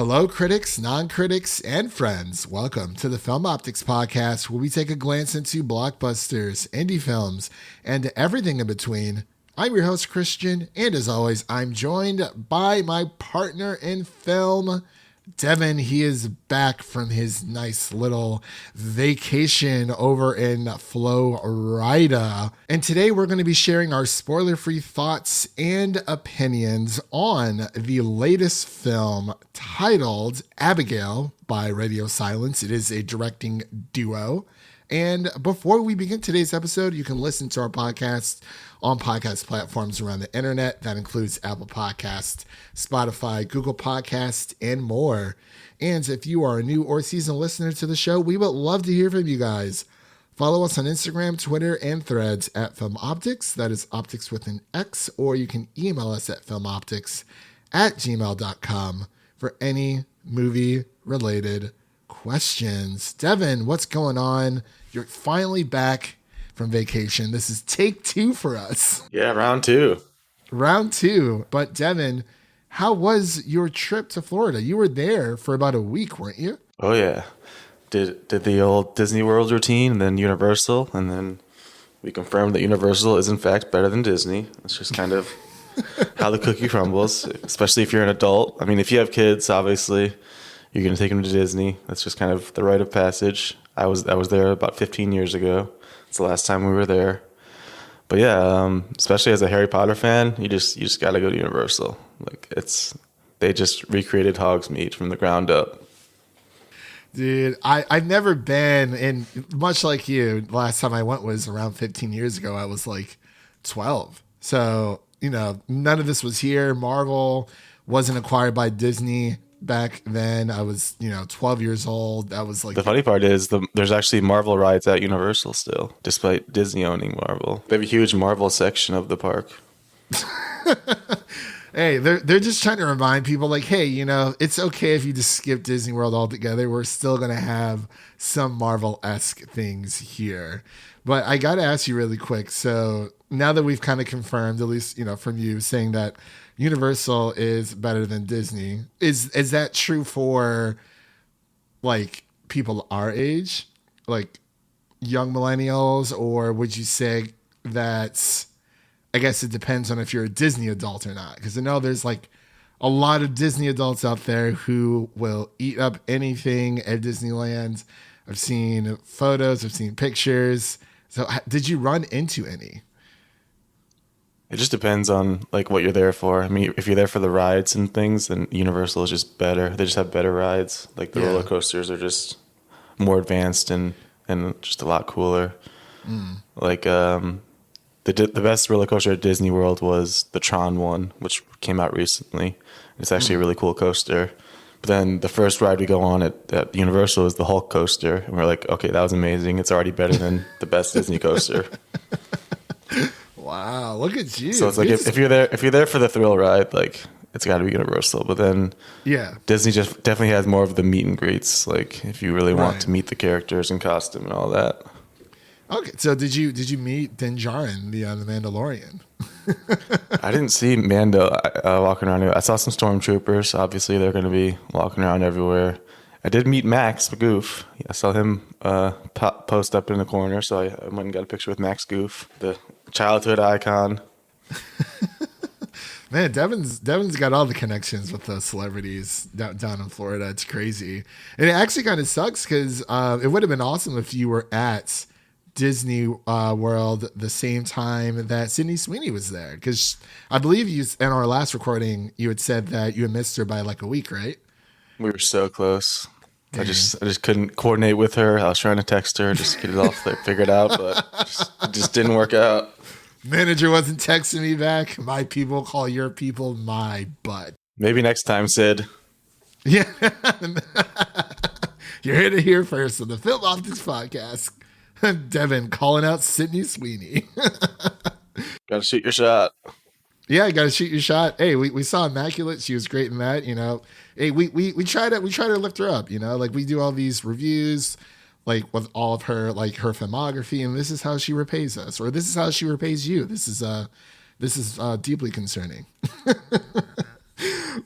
Hello, critics, non-critics, and friends. Welcome to the Film Optix podcast, where we take a glance into blockbusters, indie films, and everything in between. I'm your host, Christian, and as always, I'm joined by my partner in film, Devin. He is back from his nice little vacation over in Florida. And today we're going to be sharing our spoiler-free thoughts and opinions on the latest film titled Abigail by Radio Silence. It is a directing duo. And before we begin today's episode, you can listen to our podcast on podcast platforms around the internet. That includes Apple Podcasts, Spotify, Google Podcasts, and more. And if you are a new or seasoned listener to the show, we would love to hear from you guys. Follow us on Instagram, Twitter, and Threads at Film Optix. That is Optix with an X. Or you can email us at filmoptix@gmail.com for any movie-related questions. Devin, what's going on? You're finally back from vacation. This is take 2 for us. Yeah, round 2. Round 2. But Devin, how was your trip to Florida? You were there for about a week, weren't you? Oh yeah. Did the old Disney World routine and then Universal, and then we confirmed that Universal is in fact better than Disney. It's just kind of how the cookie crumbles, especially if you're an adult. I mean, if you have kids, obviously you're going to take them to Disney. That's just kind of the rite of passage. I was there about 15 years ago. It's the last time we were there. But yeah, especially as a Harry Potter fan, you just got to go to Universal. Like they just recreated Hogsmeade from the ground up. Dude, I've never been, and much like you, the last time I went was around 15 years ago. I was like 12. So, none of this was here. Marvel wasn't acquired by Disney back then. I was, 12 years old. That was like... The funny part is there's actually Marvel rides at Universal still, despite Disney owning Marvel. They have a huge Marvel section of the park. Hey, they're just trying to remind people, like, hey, it's okay if you just skip Disney World altogether. We're still going to have some Marvel-esque things here. But I got to ask you really quick. So now that we've kind of confirmed, at least, from you saying that Universal is better than Disney, is that true for, like, people our age, like young millennials, or would you say that... I guess it depends on if you're a Disney adult or not. Because I know there's like a lot of Disney adults out there who will eat up anything at Disneyland. I've seen photos, I've seen pictures. So did you run into any? It just depends on like what you're there for. I mean, if you're there for the rides and things, then Universal is just better. They just have better rides. Like the roller coasters are just more advanced and just a lot cooler. Like, the best roller coaster at Disney World was the Tron one, which came out recently. It's actually a really cool coaster. But then the first ride we go on at Universal is the Hulk coaster. And we're like, okay, that was amazing. It's already better than the best Disney coaster. Wow, look at you. So it's like if you're there for the thrill ride, like it's got to be Universal. But then Disney just definitely has more of the meet and greets. Like if you really want to meet the characters and costume and all that. Okay, so did you meet Din Djarin, the Mandalorian? I didn't see Mando walking around. I saw some stormtroopers. Obviously, they're going to be walking around everywhere. I did meet Max Goof. I saw him post up in the corner, so I went and got a picture with Max Goof, the childhood icon. Man, Devin's got all the connections with the celebrities down in Florida. It's crazy, and it actually kind of sucks because it would have been awesome if you were at Disney World the same time that Sydney Sweeney was there, because I believe you in our last recording you had said that you had missed her by like a week, right? We were so close. Dang. I just couldn't coordinate with her. I was trying to text her, just get it all figured out, but it just didn't work out. Manager wasn't texting me back. My people call your people my butt. Maybe next time, Sid. Yeah. You're here to hear first on the Film Optix podcast. Devin calling out Sydney Sweeney. Gotta shoot your shot. Yeah, you gotta shoot your shot. Hey, we saw Immaculate. She was great in that, Hey, we try to lift her up, like we do all these reviews, like with all of her, like her filmography, and this is how she repays us, or this is how she repays you. This is deeply concerning.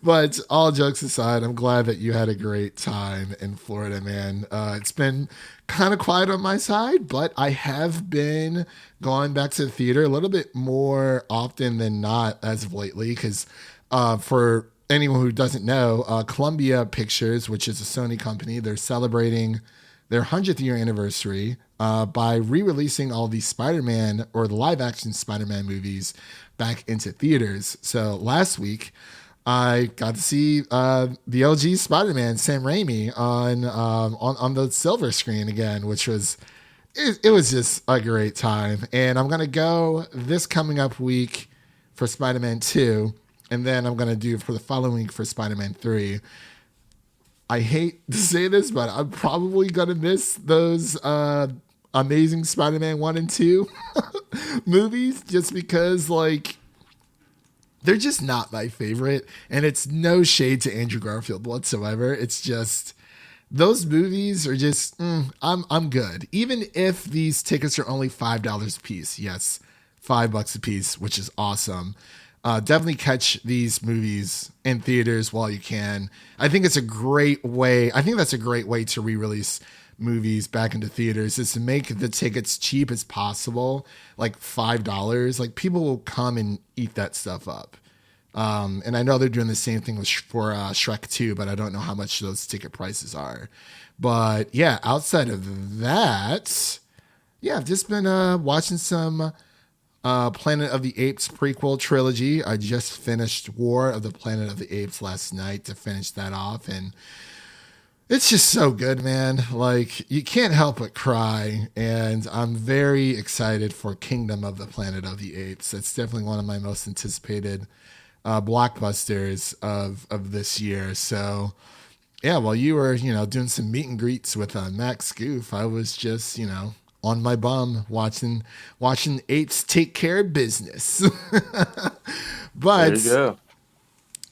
But all jokes aside, I'm glad that you had a great time in Florida, man. It's been kind of quiet on my side, but I have been going back to the theater a little bit more often than not as of lately. Because for anyone who doesn't know, Columbia Pictures, which is a Sony company, they're celebrating their 100th year anniversary by re-releasing all the Spider-Man or the live-action Spider-Man movies back into theaters. So last week, I got to see the OG Spider-Man, Sam Raimi, on the silver screen again, which was it was just a great time. And I'm gonna go this coming up week for Spider-Man 2, and then I'm gonna do for the following week for Spider-Man 3. I hate to say this, but I'm probably gonna miss those Amazing Spider-Man 1 and 2 movies just because like they're just not my favorite, and it's no shade to Andrew Garfield whatsoever. It's just those movies are just I'm good. Even if these tickets are only $5 a piece, yes, $5 a piece, which is awesome. Definitely catch these movies in theaters while you can. I think it's a great way. I think that's a great way to re-release movies back into theaters is to make the tickets cheap as possible, like $5. Like people will come and eat that stuff up. And I know they're doing the same thing for Shrek 2, but I don't know how much those ticket prices are. But yeah, outside of that, yeah, I've just been watching some Planet of the Apes prequel trilogy. I just finished War of the Planet of the Apes last night to finish that off, and it's just so good, man. Like, you can't help but cry, and I'm very excited for Kingdom of the Planet of the Apes. It's definitely one of my most anticipated blockbusters of this year. So, yeah, while you were, doing some meet and greets with Max Goof, I was just, on my bum watching apes take care of business. But There you go.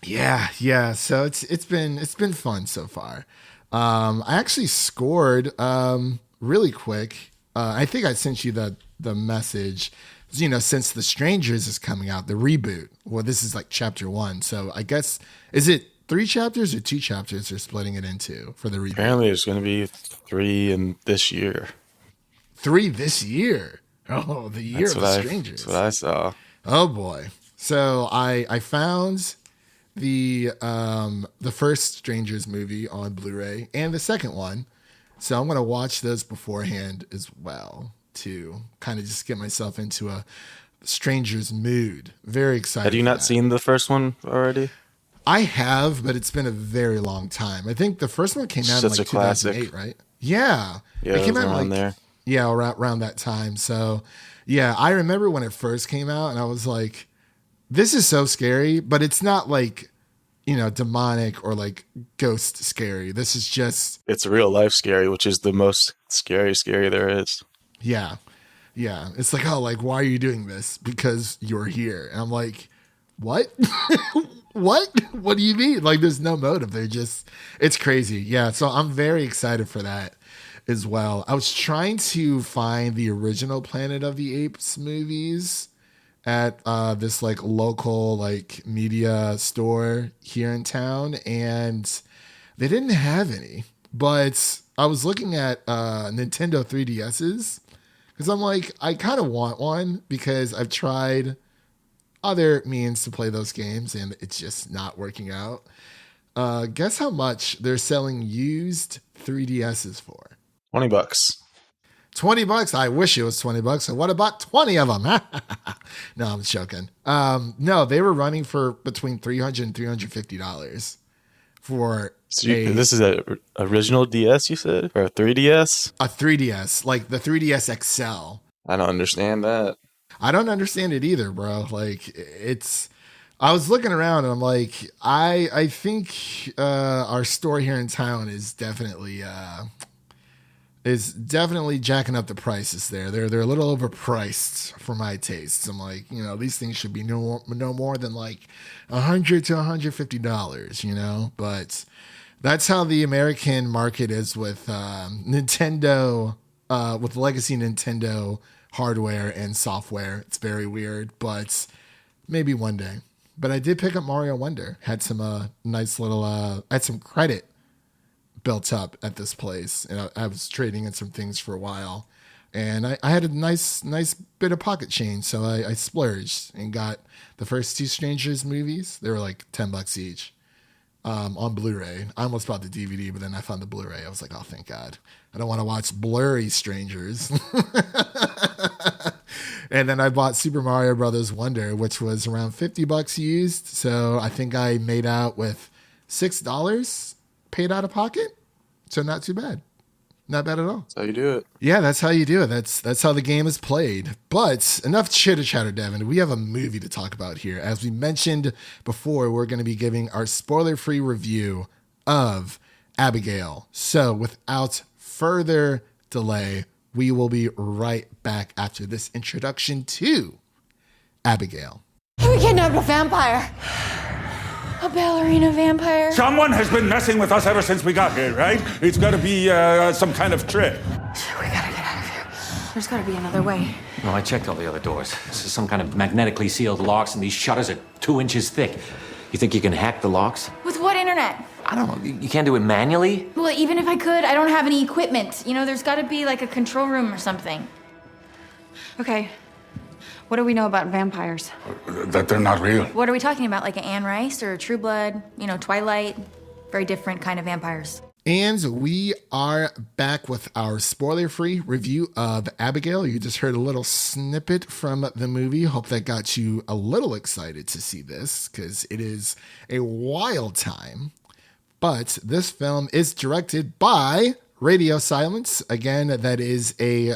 yeah. So it's been fun so far. I actually scored really quick. I think I sent you the message. Since The Strangers is coming out, the reboot. Well, this is like chapter 1. So I guess is it 3 chapters or 2 chapters they're splitting it into for the reboot? Apparently, there's going to be 3 in this year. 3 this year. Oh, the year of the Strangers. That's what I saw. Oh boy. So I found the first Strangers movie on Blu-ray and the second one. So I'm gonna watch those beforehand as well to kind of just get myself into a Strangers mood. Very excited. Had you not seen the first one already? I have, but it's been a very long time. I think the first one came out in Such like a classic. 2008, right? Yeah. Yeah, It came out around there. Yeah, around that time. So, yeah, I remember when it first came out, and I was like, "This is so scary," but it's not like, demonic or like ghost scary. This is just, It's real life scary, which is the most scary there is. yeah, yeah. It's like, oh, like why are you doing this? Because you're here, and I'm like, what? What? What do you mean? Like, there's no motive. It's crazy. Yeah. So I'm very excited for that as well. I was trying to find the original Planet of the Apes movies at this like local like media store here in town, and they didn't have any. But I was looking at Nintendo 3DSs because I'm like, I kind of want one because I've tried other means to play those games and it's just not working out. Guess how much they're selling used 3DSs for? $20. $20. I wish it was $20. So what about 20 of them? No, I'm joking. No, they were running for between $300 and $350 for This is a original DS, you said, or a 3DS? a 3DS, like the 3DS XL. I don't understand that. I don't understand it either, bro. Like I was looking around and I'm like, I think our store here in town is definitely jacking up the prices there. They're a little overpriced for my tastes. I'm like, these things should be no more than like $100 to $150, but that's how the American market is with Nintendo, with legacy Nintendo hardware and software. It's very weird, but maybe one day. But I did pick up Mario Wonder. Had some nice little, had some credit built up at this place. And I was trading in some things for a while. And I had a nice bit of pocket change. So I splurged and got the first two Strangers movies. They were like $10 each on Blu-ray. I almost bought the DVD, but then I found the Blu-ray. I was like, oh, thank God. I don't want to watch blurry Strangers. And then I bought Super Mario Brothers Wonder, which was around $50 used. So I think I made out with $6 paid out of pocket. So not too bad. Not bad at all. That's how you do it. Yeah, that's how you do it. That's how the game is played. But enough chitter chatter, Devin. We have a movie to talk about here. As we mentioned before, we're going to be giving our spoiler-free review of Abigail. So without further delay, we will be right back after this introduction to Abigail. We kidnapped a vampire. A ballerina vampire. Someone has been messing with us ever since we got here, right? It's got to be some kind of trick. We gotta get out of here. There's gotta be another way. No, I checked all the other doors. This is some kind of magnetically sealed locks, and these shutters are 2 inches thick. You think you can hack the locks? With what internet? I don't know. You can't do it manually? Well, even if I could, I don't have any equipment. You know, there's gotta be like a control room or something. Okay. What do we know about vampires? That they're not real. What are we talking about? Like an Anne Rice or a True Blood? You know, Twilight? Very different kind of vampires. And we are back with our spoiler-free review of Abigail. You just heard a little snippet from the movie. Hope that got you a little excited to see this, because it is a wild time. But this film is directed by Radio Silence. Again, that is a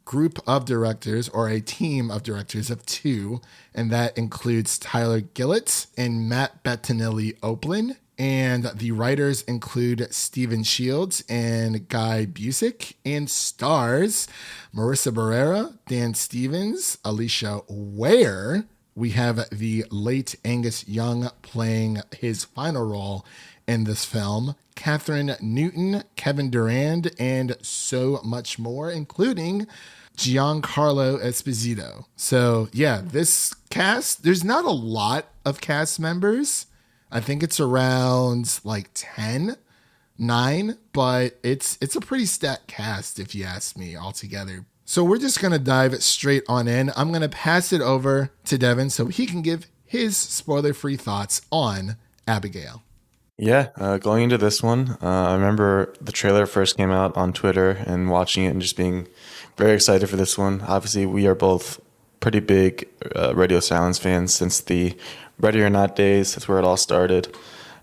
group of directors, or a team of directors of two, and that includes Tyler Gillett and Matt Bettinelli-Oplin. And the writers include Stephen Shields and Guy Busick, and stars Marissa Barrera, Dan Stevens, Alicia Ware. We have the late Angus Young playing his final role in this film, Catherine Newton, Kevin Durand, and so much more, including Giancarlo Esposito. So yeah, this cast, there's not a lot of cast members. I think it's around like 9, but it's a pretty stacked cast if you ask me altogether. So we're just going to dive straight on in. I'm going to pass it over to Devin so he can give his spoiler-free thoughts on Abigail. Yeah, going into this one, I remember the trailer first came out on Twitter and watching it and just being very excited for this one. Obviously, we are both pretty big Radio Silence fans since the Ready or Not days. That's where it all started.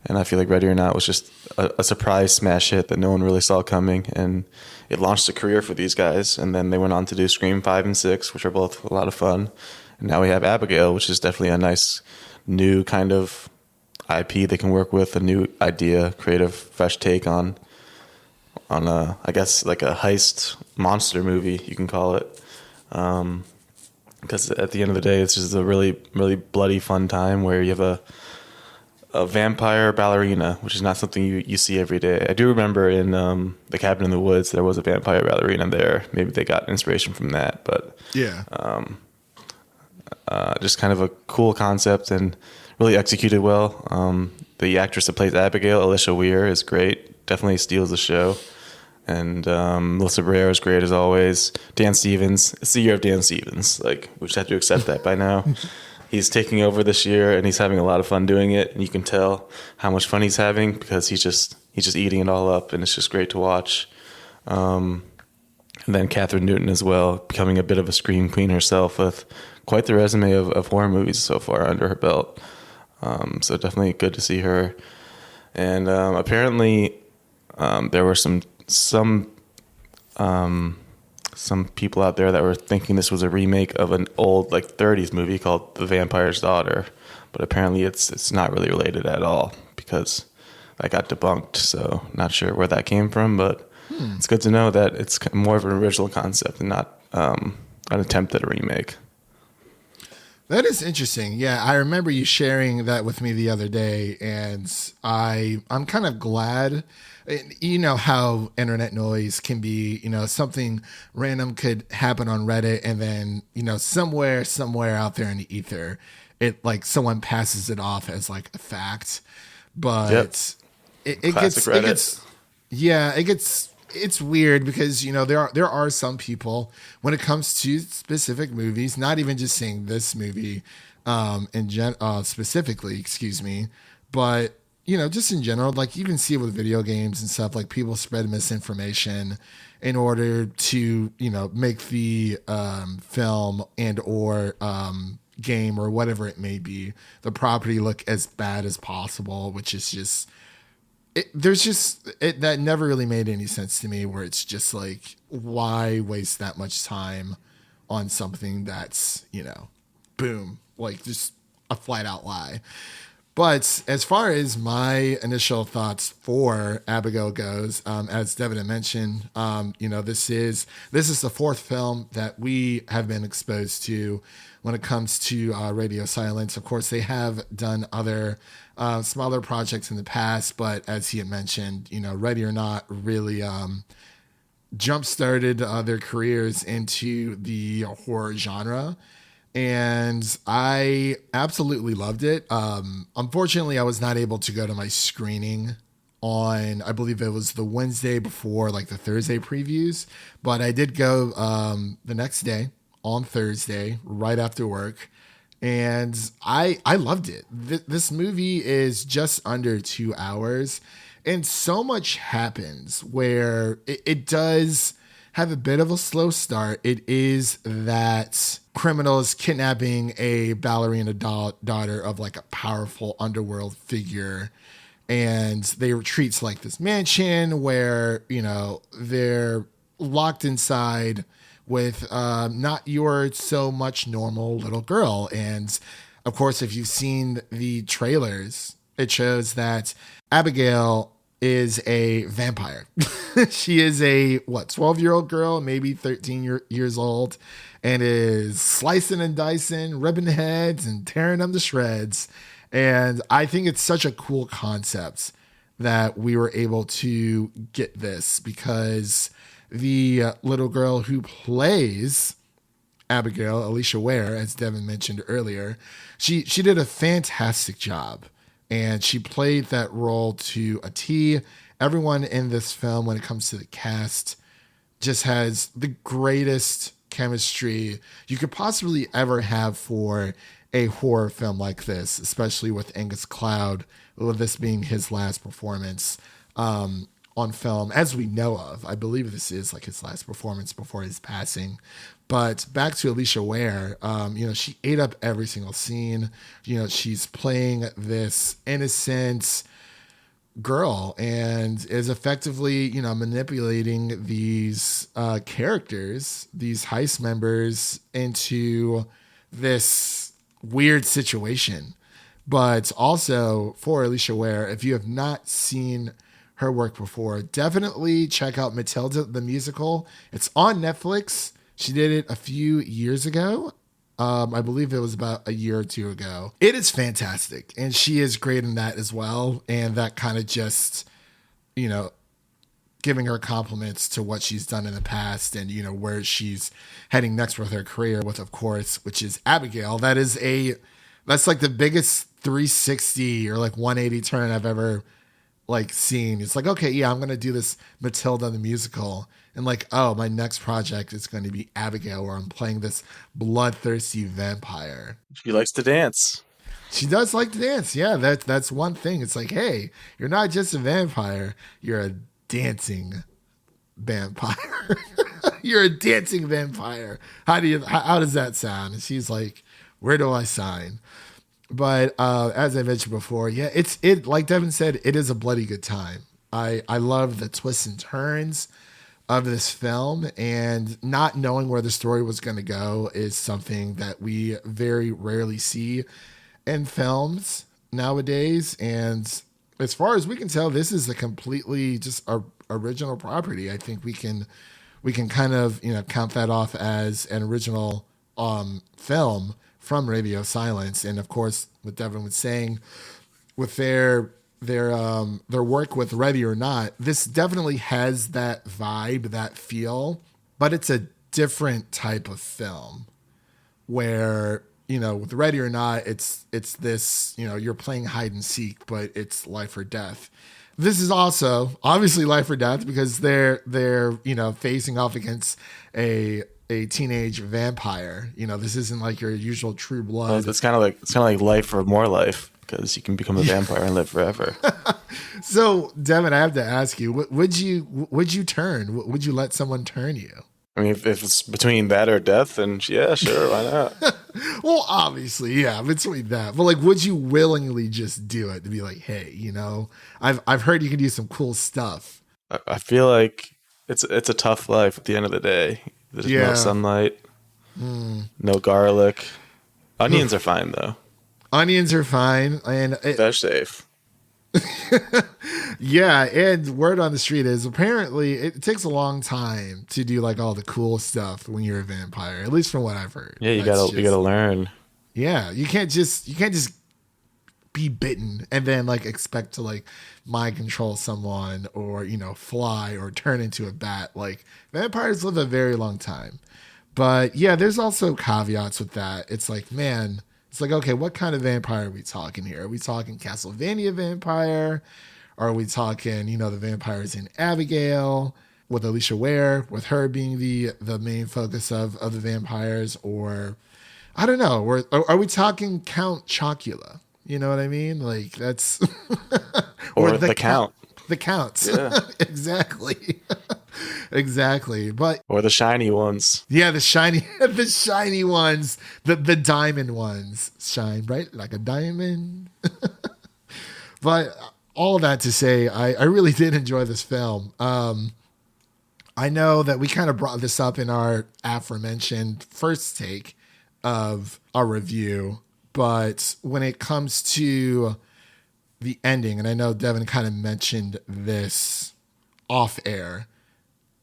And I feel like Ready or Not was just a surprise smash hit that no one really saw coming. And it launched a career for these guys. And then they went on to do Scream 5 and 6, which are both a lot of fun. And now we have Abigail, which is definitely a nice new kind of IP they can work with, a new idea, creative, fresh take on a, I guess, like a heist monster movie, you can call it. Because at the end of the day, it's just a really, really bloody fun time where you have a vampire ballerina, which is not something you see every day. I do remember in The Cabin in the Woods, there was a vampire ballerina there. Maybe they got inspiration from that, but yeah, just kind of a cool concept and really executed well. The actress that plays Abigail, Alicia Weir, is great. Definitely steals the show. And Melissa Barrera is great as always. Dan Stevens, it's the year of Dan Stevens. Like, we just have to accept that by now. He's taking over this year, and he's having a lot of fun doing it. And you can tell how much fun he's having because he's just eating it all up, and it's just great to watch. And then Catherine Newton as well, becoming a bit of a scream queen herself with quite the resume of horror movies so far under her belt. So definitely good to see her. And apparently there were some people out there that were thinking this was a remake of an old like 30s movie called The Vampire's Daughter, but apparently it's not really related at all because that got debunked. So not sure where that came from, but it's good to know that it's more of an original concept and not an attempt at a remake. That is interesting. Yeah, I remember you sharing that with me the other day, and I'm kind of glad. You know how internet noise can be, you know, something random could happen on Reddit, and then, you know, somewhere out there in the ether, it like someone passes it off as like a fact, but Yep. it gets yeah, it's weird because there are some people when it comes to specific movies, not even just saying this movie specifically, excuse me, but just in general, like you can see it with video games and stuff, like people spread misinformation in order to make the film and or game or whatever it may be, the property look as bad as possible, which is just that never really made any sense to me, where it's just like, why waste that much time on something that's, boom, like just a flat out lie. But as far as my initial thoughts for Abigail goes, as Devin had mentioned, this is the fourth film that we have been exposed to when it comes to Radio Silence. Of course, they have done other smaller projects in the past, but as he had mentioned, Ready or Not really jump-started their careers into the horror genre. And I absolutely loved it. Unfortunately, I was not able to go to my screening on, I believe it was the Wednesday before, like the Thursday previews. But I did go the next day on Thursday, right after work. And I loved it. This movie is just under 2 hours. And so much happens where it does have a bit of a slow start. It is that criminals kidnapping a ballerina daughter of like a powerful underworld figure. And they retreat to like this mansion where, they're locked inside with not your so much normal little girl. And of course, if you've seen the trailers, it shows that Abigail is a vampire. She is a 12-year-old girl, maybe 13 years old, and is slicing and dicing, ripping heads and tearing them to shreds. And I think it's such a cool concept that we were able to get this, because the little girl who plays Abigail, Alicia Ware, as Devin mentioned earlier, she did a fantastic job. And she played that role to a T. Everyone in this film, when it comes to the cast, just has the greatest chemistry you could possibly ever have for a horror film like this, especially with Angus Cloud, with this being his last performance on film, as we know of. I believe this is like his last performance before his passing. But back to Alicia Ware, she ate up every single scene. She's playing this innocent girl and is effectively, manipulating these characters, these heist members, into this weird situation. But also for Alicia Ware, if you have not seen her work before, definitely check out Matilda the musical. It's on Netflix. She did it a few years ago. I believe it was about a year or two ago. It is fantastic. And she is great in that as well. And that kind of just, giving her compliments to what she's done in the past and, where she's heading next with her career with, of course, which is Abigail. That's like the biggest 360 or like 180 turn I've ever like seen. It's like, okay, yeah, I'm going to do this Matilda the musical. And like, oh, my next project is going to be Abigail, where I'm playing this bloodthirsty vampire. She likes to dance. She does like to dance. Yeah, that's one thing. It's like, hey, you're not just a vampire. You're a dancing vampire. You're a dancing vampire. How does that sound? And she's like, where do I sign? But as I mentioned before, yeah, it like Devin said, it is a bloody good time. I love the twists and turns of this film, and not knowing where the story was going to go is something that we very rarely see in films nowadays. And as far as we can tell, this is a completely just original property. I think we can kind of count that off as an original film from Radio Silence. And of course, what Devin was saying with their work with Ready or Not, this definitely has that vibe, that feel, but it's a different type of film where, with Ready or Not, it's this, you're playing hide and seek, but it's life or death. This is also obviously life or death because they're facing off against a teenage vampire. This isn't like your usual True Blood. Well, it's kind of like life or more life, because you can become a vampire and live forever. So, Devin, I have to ask you, would you turn? Would you let someone turn you? I mean, if it's between that or death, then yeah, sure, why not? Well, obviously, yeah, between that. But like, would you willingly just do it to be like, hey, I've heard you can do some cool stuff. I feel like it's a tough life at the end of the day. There's no sunlight, no garlic. Onions are fine though. Onions are fine, and They're safe. Yeah, and word on the street is apparently it takes a long time to do like all the cool stuff when you're a vampire. At least from what I've heard. Yeah, you gotta learn. Yeah, you can't just be bitten and then like expect to like mind control someone or fly or turn into a bat. Like vampires live a very long time. But yeah, there's also caveats with that. It's like, man, it's like, okay, what kind of vampire are we talking here? Are we talking Castlevania vampire? Are we talking, the vampires in Abigail with Alicia Ware, with her being the main focus of the vampires? Or I don't know. Are we talking Count Chocula? You know what I mean? Like that's or the Count. The Counts. Yeah. Exactly. Exactly. But or the shiny ones. Yeah, the shiny ones, the diamond ones shine bright like a diamond. But all that to say, I really did enjoy this film. I know that we kind of brought this up in our aforementioned first take of our review, but when it comes to the ending, and I know Devin kind of mentioned this off air,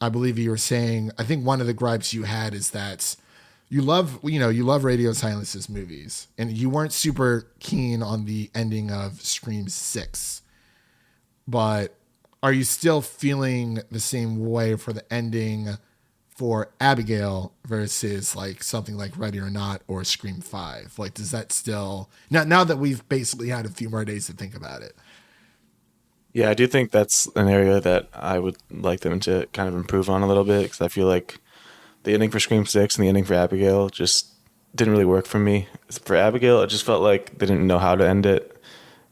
I believe you were saying, I think one of the gripes you had is that you love Radio Silence's movies, and you weren't super keen on the ending of Scream 6. But are you still feeling the same way for the ending for Abigail versus like something like Ready or Not or Scream 5? Like, does that still, now that we've basically had a few more days to think about it? Yeah, I do think that's an area that I would like them to kind of improve on a little bit, because I feel like the ending for Scream 6 and the ending for Abigail just didn't really work for me. For Abigail, it just felt like they didn't know how to end it.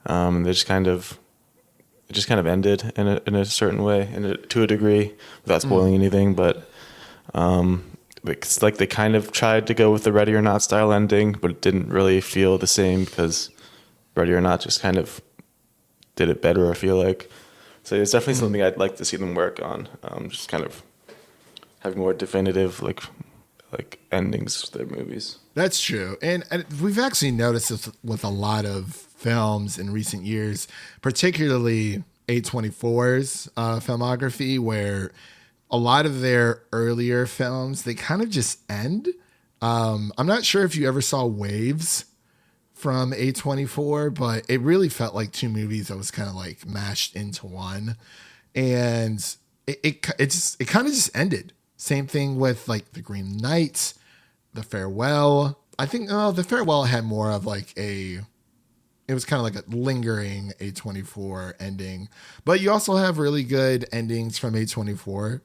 They just kind of ended in a certain way, and to a degree, without spoiling anything. But it's like they kind of tried to go with the Ready or Not style ending, but it didn't really feel the same because Ready or Not just kind of did it better, I feel like. So it's definitely something I'd like to see them work on. Just kind of having more definitive like endings to their movies. That's true. And we've actually noticed this with a lot of films in recent years, particularly A24's filmography, where a lot of their earlier films, they kind of just end. I'm not sure if you ever saw Waves from A24, but it really felt like two movies that was kind of like mashed into one. And it kind of just ended. Same thing with like The Green Knight, The Farewell. I think The Farewell had more of like it was kind of like a lingering A24 ending. But you also have really good endings from A24,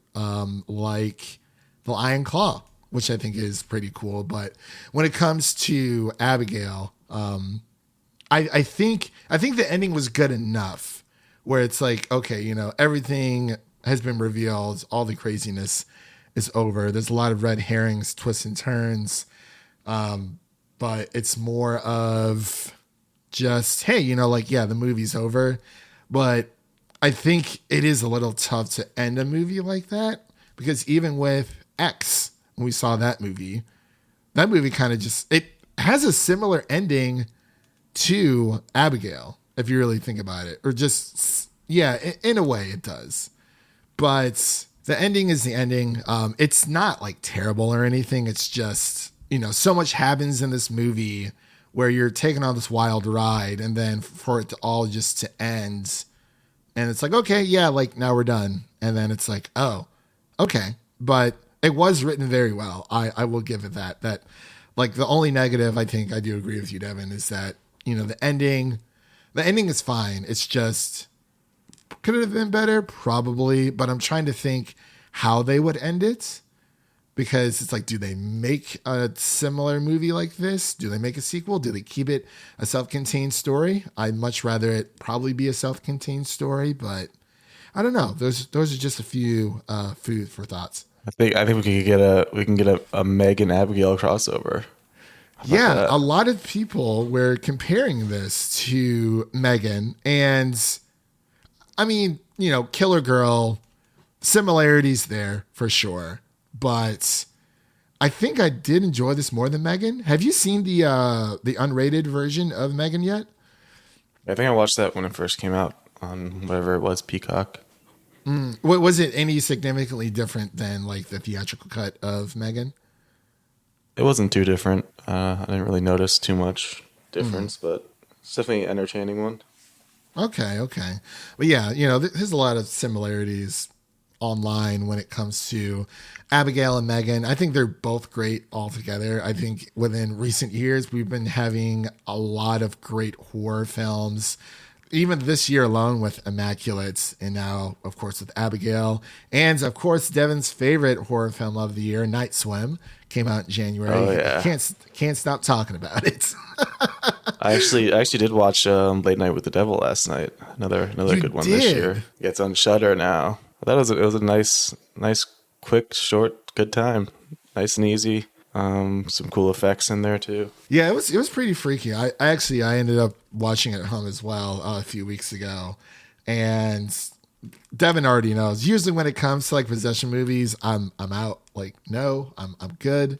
like The Iron Claw, which I think is pretty cool. But when it comes to Abigail, I think the ending was good enough where it's like, okay, everything has been revealed, all the craziness is over. There's a lot of red herrings, twists and turns, but it's more of just, hey, the movie's over. But I think it is a little tough to end a movie like that, because even with X, when we saw that movie kind of just, it has a similar ending to Abigail, if you really think about it, or just, yeah, in a way it does. But the ending is the ending. It's not like terrible or anything. It's just, so much happens in this movie where you're taking on this wild ride, and then for it to all just to end, and it's like, okay, yeah, like now we're done. And then it's like, oh, okay. But it was written very well. I will give it that Like the only negative, I think I do agree with you, Devin, is that, the ending is fine. It's just, could it have been better? Probably. But I'm trying to think how they would end it, because it's like, do they make a similar movie like this? Do they make a sequel? Do they keep it a self-contained story? I'd much rather it probably be a self-contained story, but I don't know. Those are just a few food for thoughts. I think we can get a Meg and Abigail crossover. Yeah, that? a lot of people were comparing this to Megan, and I mean, Killer Girl, similarities there for sure, but I think I did enjoy this more than Megan. Have you seen the unrated version of Megan yet? I think I watched that when it first came out on whatever it was, Peacock. Was it any significantly different than like the theatrical cut of Megan? It wasn't too different. I didn't really notice too much difference, but it's definitely an entertaining one. Okay. But yeah, there's a lot of similarities online when it comes to Abigail and Megan. I think they're both great altogether. I think within recent years, we've been having a lot of great horror films. Even this year alone with Immaculate, and now, of course, with Abigail. And, of course, Devin's favorite horror film of the year, Night Swim, came out in January. Oh, yeah. Can't stop talking about it. I actually did watch Late Night with the Devil last night. Another You good one did? this year. Yeah, it's on Shudder now. It was a nice, quick, short, good time. Nice and easy. Some cool effects in there too. Yeah, it was pretty freaky. I ended up watching it at home as well a few weeks ago, and Devin already knows. Usually when it comes to like possession movies, I'm out. Like, no, I'm good.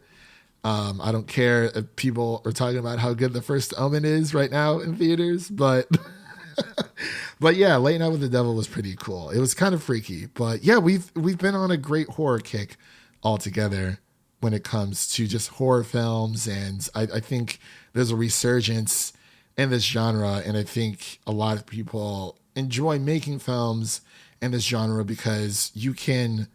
I don't care if people are talking about how good The First Omen is right now in theaters, but but yeah, Late Night with the Devil was pretty cool. It was kind of freaky, but yeah, we've been on a great horror kick altogether when it comes to just horror films, and I think there's a resurgence in this genre, and I think a lot of people enjoy making films in this genre because you can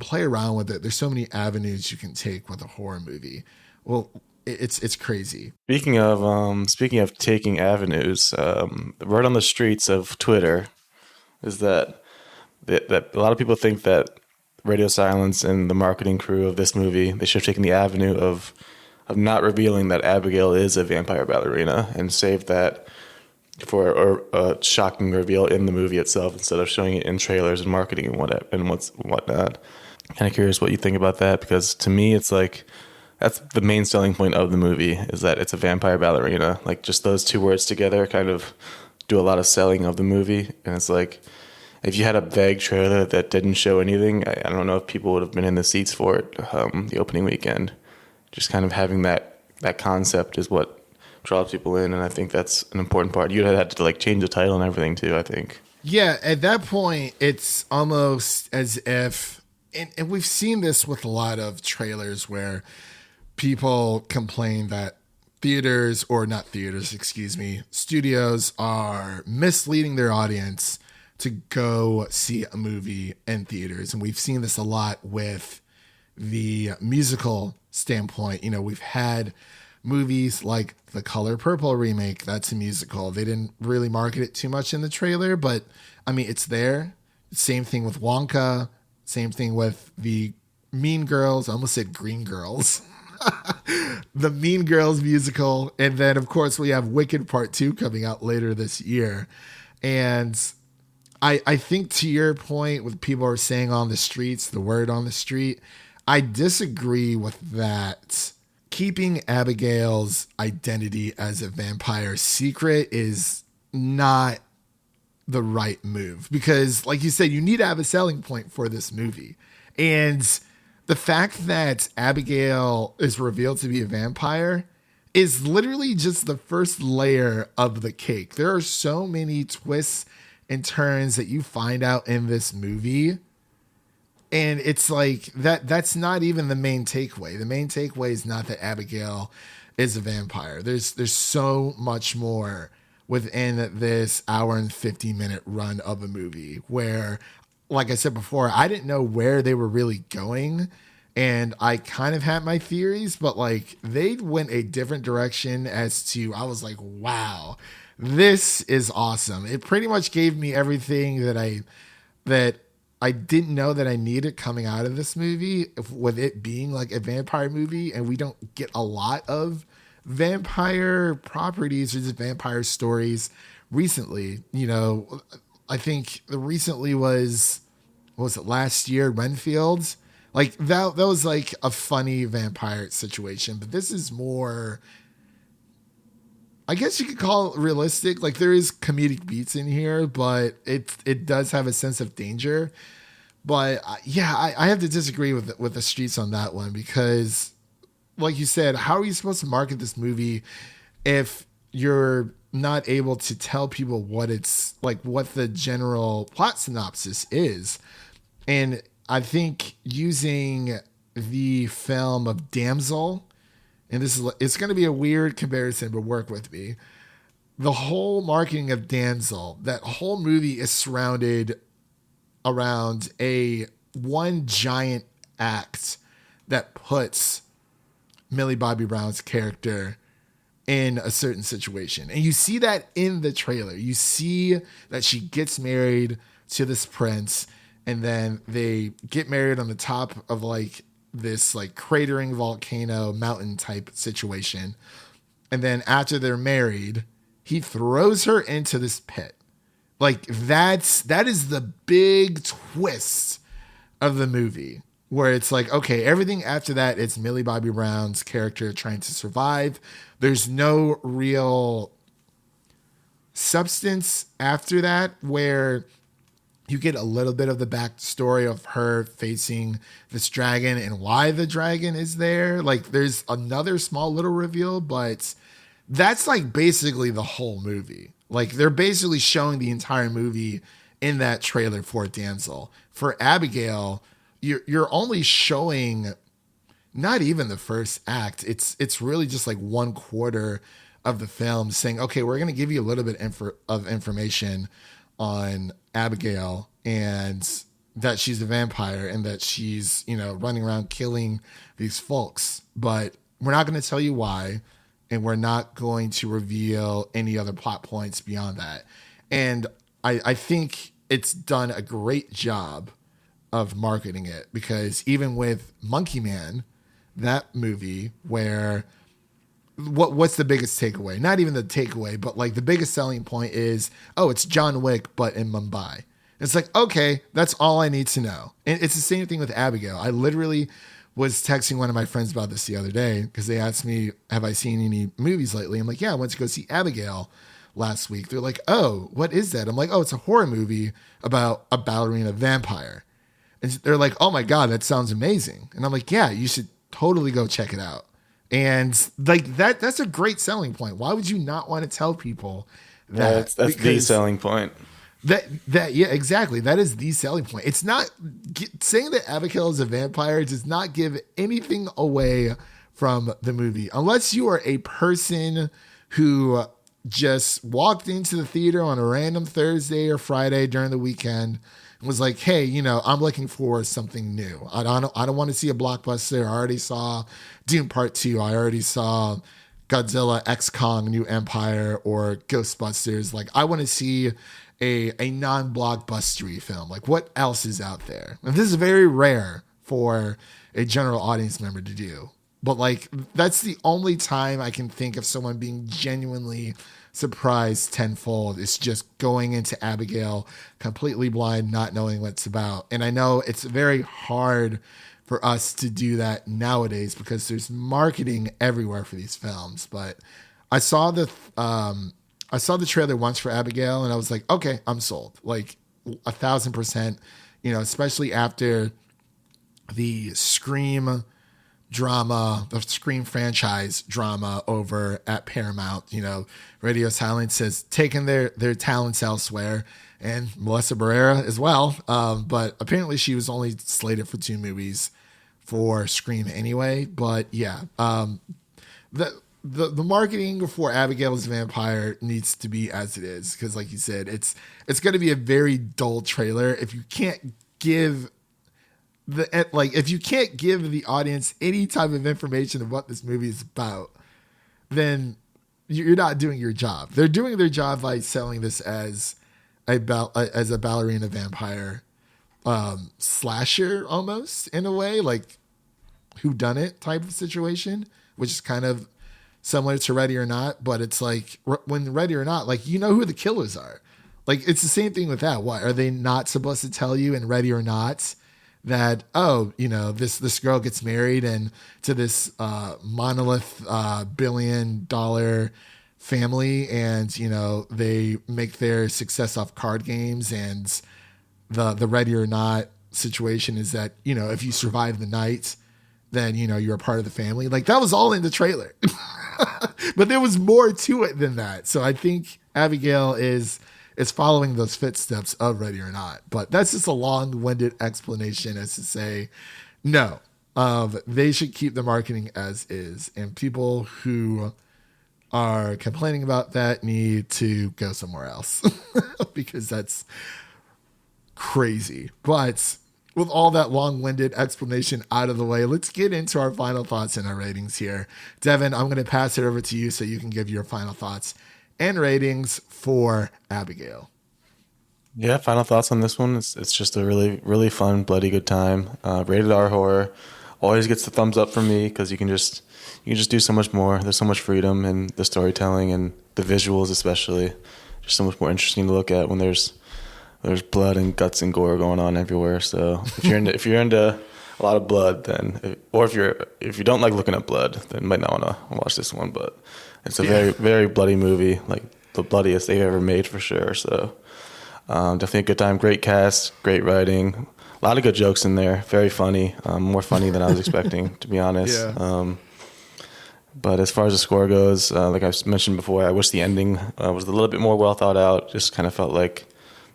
play around with it. There's so many avenues you can take with a horror movie. Well, it's crazy. Speaking of taking avenues, the word on the streets of Twitter is that a lot of people think that Radio Silence and the marketing crew of this movie, they should have taken the avenue of not revealing that Abigail is a vampire ballerina and saved that for a shocking reveal in the movie itself instead of showing it in trailers and marketing and whatnot. Kind of curious what you think about that, because to me it's like that's the main selling point of the movie, is that it's a vampire ballerina. Like, just those two words together kind of do a lot of selling of the movie, and it's like, if you had a vague trailer that didn't show anything, I don't know if people would have been in the seats for it the opening weekend. Just kind of having that concept is what draws people in, and I think that's an important part. You'd have had to like change the title and everything too, I think. Yeah, at that point, it's almost as if, and we've seen this with a lot of trailers where people complain that studios are misleading their audience to go see a movie in theaters. And we've seen this a lot with the musical standpoint. We've had movies like the Color Purple remake. That's a musical. They didn't really market it too much in the trailer, but I mean, it's there. Same thing with Wonka. Same thing with the Mean Girls. I almost said Green Girls. The Mean Girls musical. And then, of course, we have Wicked Part 2 coming out later this year. And I think, to your point, with people are saying on the streets, the word on the street, I disagree with that. Keeping Abigail's identity as a vampire secret is not the right move, because, like you said, you need to have a selling point for this movie. And the fact that Abigail is revealed to be a vampire is literally just the first layer of the cake. There are so many twists and turns that you find out in this movie, and it's like that's not even the main takeaway. The main takeaway is not that Abigail is a vampire. There's so much more within this hour and 50-minute run of a movie where, like I said before, I didn't know where they were really going, And I kind of had my theories, but like they went a different direction as to, I was like, wow, this is awesome. It pretty much gave me everything that I didn't know that I needed coming out of this movie, with it being like a vampire movie. And we don't get a lot of vampire properties or just vampire stories recently. You know, I think the recently was, what was it, last year, Renfield? Like that was like a funny vampire situation, but this is more, I guess you could call it realistic. Like there is comedic beats in here, but it does have a sense of danger. But yeah, I have to disagree with the streets on that one, because like you said, how are you supposed to market this movie if you're not able to tell people what it's like, what the general plot synopsis is? And I think using the film of Damsel, and it's going to be a weird comparison, but work with me. The whole marketing of Damsel, that whole movie is surrounded around one giant act that puts Millie Bobby Brown's character in a certain situation. And you see that in the trailer. You see that she gets married to this prince, and then they get married on the top of like this like cratering volcano mountain type situation. And then after they're married, he throws her into this pit. Like that is the big twist of the movie, where it's like, okay, everything after that, it's Millie Bobby Brown's character trying to survive. There's no real substance after that, where you get a little bit of the backstory of her facing this dragon and why the dragon is there. Like there's another small little reveal, but that's like basically the whole movie. Like they're basically showing the entire movie in that trailer for Damsel. For Abigail, you're only showing not even the first act. It's really just like 1/4 of the film, saying, okay, we're going to give you a little bit of information on Abigail, and that she's a vampire, and that she's, you know, running around killing these folks. But we're not going to tell you why, and we're not going to reveal any other plot points beyond that. And I think it's done a great job of marketing it, because even with Monkey Man, that movie, where what's the biggest takeaway? Not even the takeaway, but like the biggest selling point is, oh, it's John Wick, but in Mumbai. It's like, okay, that's all I need to know. And it's the same thing with Abigail. I literally was texting one of my friends about this the other day, because they asked me, have I seen any movies lately? I'm like, yeah, I went to go see Abigail last week. They're like, oh, what is that? I'm like, oh, it's a horror movie about a ballerina vampire. And they're like, oh my God, that sounds amazing. And I'm like, yeah, you should totally go check it out. And like that's a great selling point. Why would you not want to tell people that? That's the selling point. Yeah, exactly. That is the selling point. It's not saying that Abigail is a vampire does not give anything away from the movie, unless you are a person who just walked into the theater on a random Thursday or Friday during the weekend and was like, hey, you know, I'm looking for something new. I don't want to see a blockbuster. I already saw Dune Part 2. I already saw Godzilla X Kong New Empire or Ghostbusters. Like, I want to see a non-blockbustery film. Like, what else is out there? And this is very rare for a general audience member to do. But like, that's the only time I can think of someone being genuinely surprised tenfold. It's just going into Abigail completely blind, not knowing what it's about. And I know it's very hard for us to do that nowadays because there's marketing everywhere for these films. But I saw the trailer once for Abigail, and I was like, okay, I'm sold. Like 1,000%. You know, especially after the Scream drama, the Scream franchise drama over at Paramount. You know, Radio Silence has taken their talents elsewhere, and Melissa Barrera as well. But apparently she was only slated for 2 movies for Scream anyway. But yeah, the marketing for Abigail as a Vampire needs to be as it is, because like you said, it's going to be a very dull trailer if you can't give like if you can't give the audience any type of information of what this movie is about, then you're not doing your job. They're doing their job by selling this as a ballerina vampire slasher, almost in a way, like whodunit type of situation, which is kind of similar to Ready or Not. But it's like when Ready or Not, like, you know who the killers are. Like, it's the same thing with that. What are they not supposed to tell you in Ready or Not? That, oh, you know, this girl gets married and to this monolith $1 billion family, and, you know, they make their success off card games, and the Ready or Not situation is that, you know, if you survive the night, then, you know, you're a part of the family. Like, that was all in the trailer. But there was more to it than that. So I think Abigail is following those footsteps of Ready or Not. But that's just a long-winded explanation as to say, no, they should keep the marketing as is. And people who are complaining about that need to go somewhere else because that's crazy. But with all that long-winded explanation out of the way, let's get into our final thoughts and our ratings here. Devin, I'm going to pass it over to you so you can give your final thoughts and ratings for Abigail. Yeah, final thoughts on this one. It's just a really, really fun, bloody good time. Rated R horror. Always gets the thumbs up from me because you can just do so much more. There's so much freedom in the storytelling and the visuals, especially. Just so much more interesting to look at when there's blood and guts and gore going on everywhere. So if you're into a lot of blood, then if you don't like looking at blood, then you might not want to watch this one. But it's a very, very bloody movie, like the bloodiest they've ever made for sure. So definitely a good time. Great cast, great writing, a lot of good jokes in there. Very funny, more funny than I was expecting, to be honest. Yeah. But as far as the score goes, like I've mentioned before, I wish the ending was a little bit more well thought out. Just kind of felt like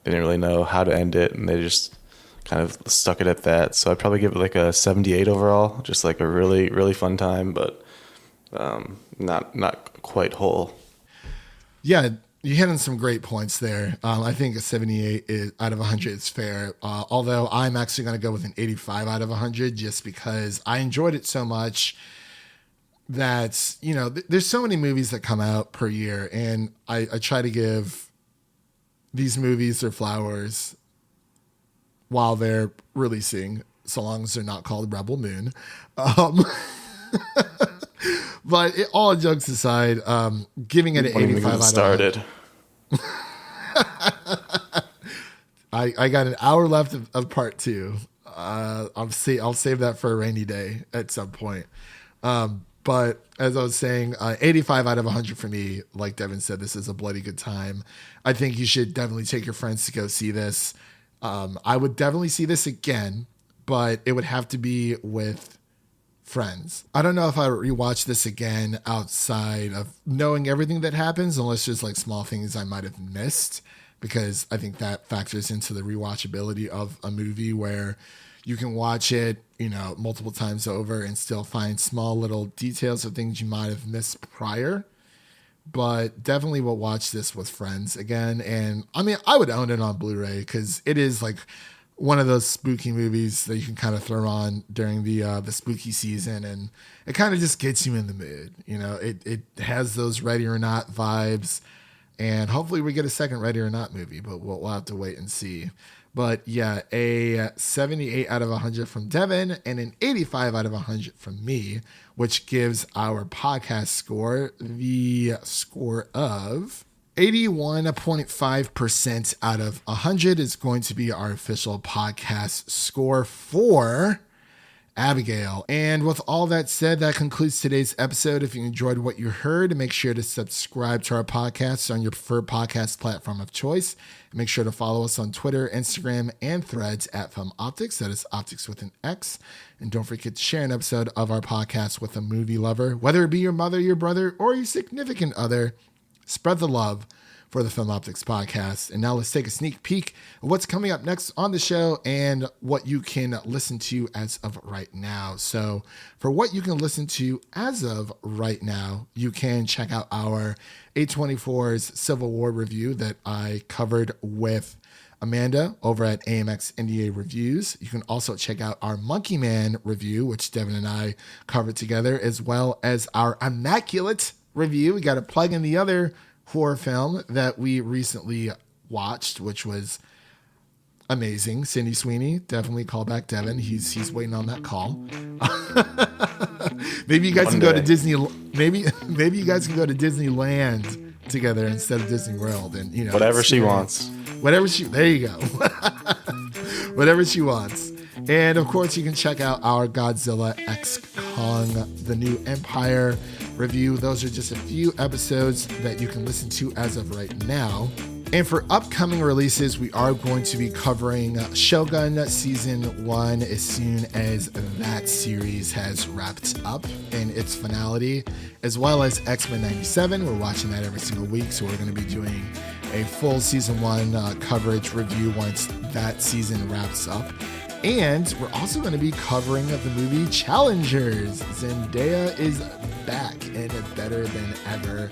they didn't really know how to end it, and they just kind of stuck it at that. So I'd probably give it like a 78 overall. Just like a really, really fun time, but not quite whole. Yeah, you hit on some great points there. I think a 78 out of 100 is fair. Although I'm actually going to go with an 85 out of 100 just because I enjoyed it so much that, you know, there's so many movies that come out per year, and I try to give these movies their flowers while they're releasing, so long as they're not called Rebel Moon. But all jokes aside, giving it an 85 out of 100. I got an hour left of part 2. I'll save that for a rainy day at some point. But as I was saying, 85 out of 100 for me. Like Devin said, this is a bloody good time. I think you should definitely take your friends to go see this. I would definitely see this again, but it would have to be with friends. I don't know if I rewatch this again outside of knowing everything that happens, unless there's like small things I might have missed, because I think that factors into the rewatchability of a movie where you can watch it, you know, multiple times over and still find small little details of things you might have missed prior. But definitely will watch this with friends again. And I mean, I would own it on Blu-ray because it is like one of those spooky movies that you can kind of throw on during the spooky season, and it kind of just gets you in the mood. You know, it has those Ready or Not vibes, and hopefully we get a second Ready or Not movie, but we'll have to wait and see. But yeah, a 78 out of 100 from Devin and an 85 out of 100 from me, which gives our podcast score the score of 81.5% out of 100 is going to be our official podcast score for Abigail. And with all that said, that concludes today's episode. If you enjoyed what you heard, make sure to subscribe to our podcast on your preferred podcast platform of choice. Make sure to follow us on Twitter, Instagram, and Threads at Film Optix. That is Optix with an X. And don't forget to share an episode of our podcast with a movie lover, whether it be your mother, your brother, or your significant other. Spread the love. for the Film Optix podcast. And now let's take a sneak peek of what's coming up next on the show and what you can listen to as of right now. So for what you can listen to as of right now, you can check out our A24's Civil War review that I covered with Amanda over at AMX NDA Reviews. You can also check out our Monkey Man review, which Devin and I covered together, as well as our Immaculate review. We got to plug in the other horror film that we recently watched, which was amazing. Sydney Sweeney, definitely call back Devin. He's waiting on that call. Maybe you guys can go to Disney. Maybe you guys can go to Disneyland together instead of Disney World, and whatever she wants. There you go. Whatever she wants. And of course, you can check out our Godzilla X Kong, The New Empire review. Those are just a few episodes that you can listen to as of right now. And for upcoming releases, we are going to be covering Shogun Season 1 as soon as that series has wrapped up in its finality, as well as X-Men 97. We're watching that every single week, so we're going to be doing a full Season 1 coverage review once that season wraps up. And we're also going to be covering the movie Challengers. Zendaya is back and better than ever.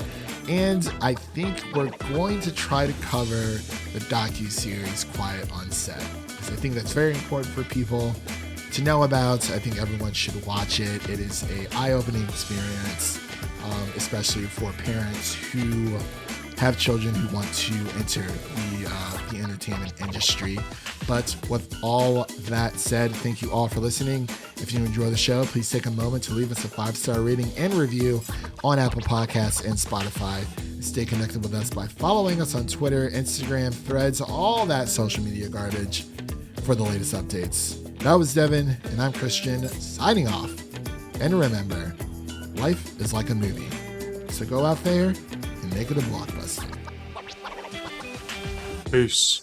And I think we're going to try to cover the docu-series Quiet on Set, because I think that's very important for people to know about. I think everyone should watch it. It is an eye-opening experience, especially for parents who have children who want to enter the entertainment industry. But with all that said, thank you all for listening. If you enjoy the show, please take a moment to leave us a 5-star rating and review on Apple Podcasts and Spotify. Stay connected with us by following us on Twitter, Instagram, Threads, all that social media garbage for the latest updates. That was Devin, and I'm Christian, signing off. And remember, life is like a movie. So go out there and make it a blockbuster. Peace.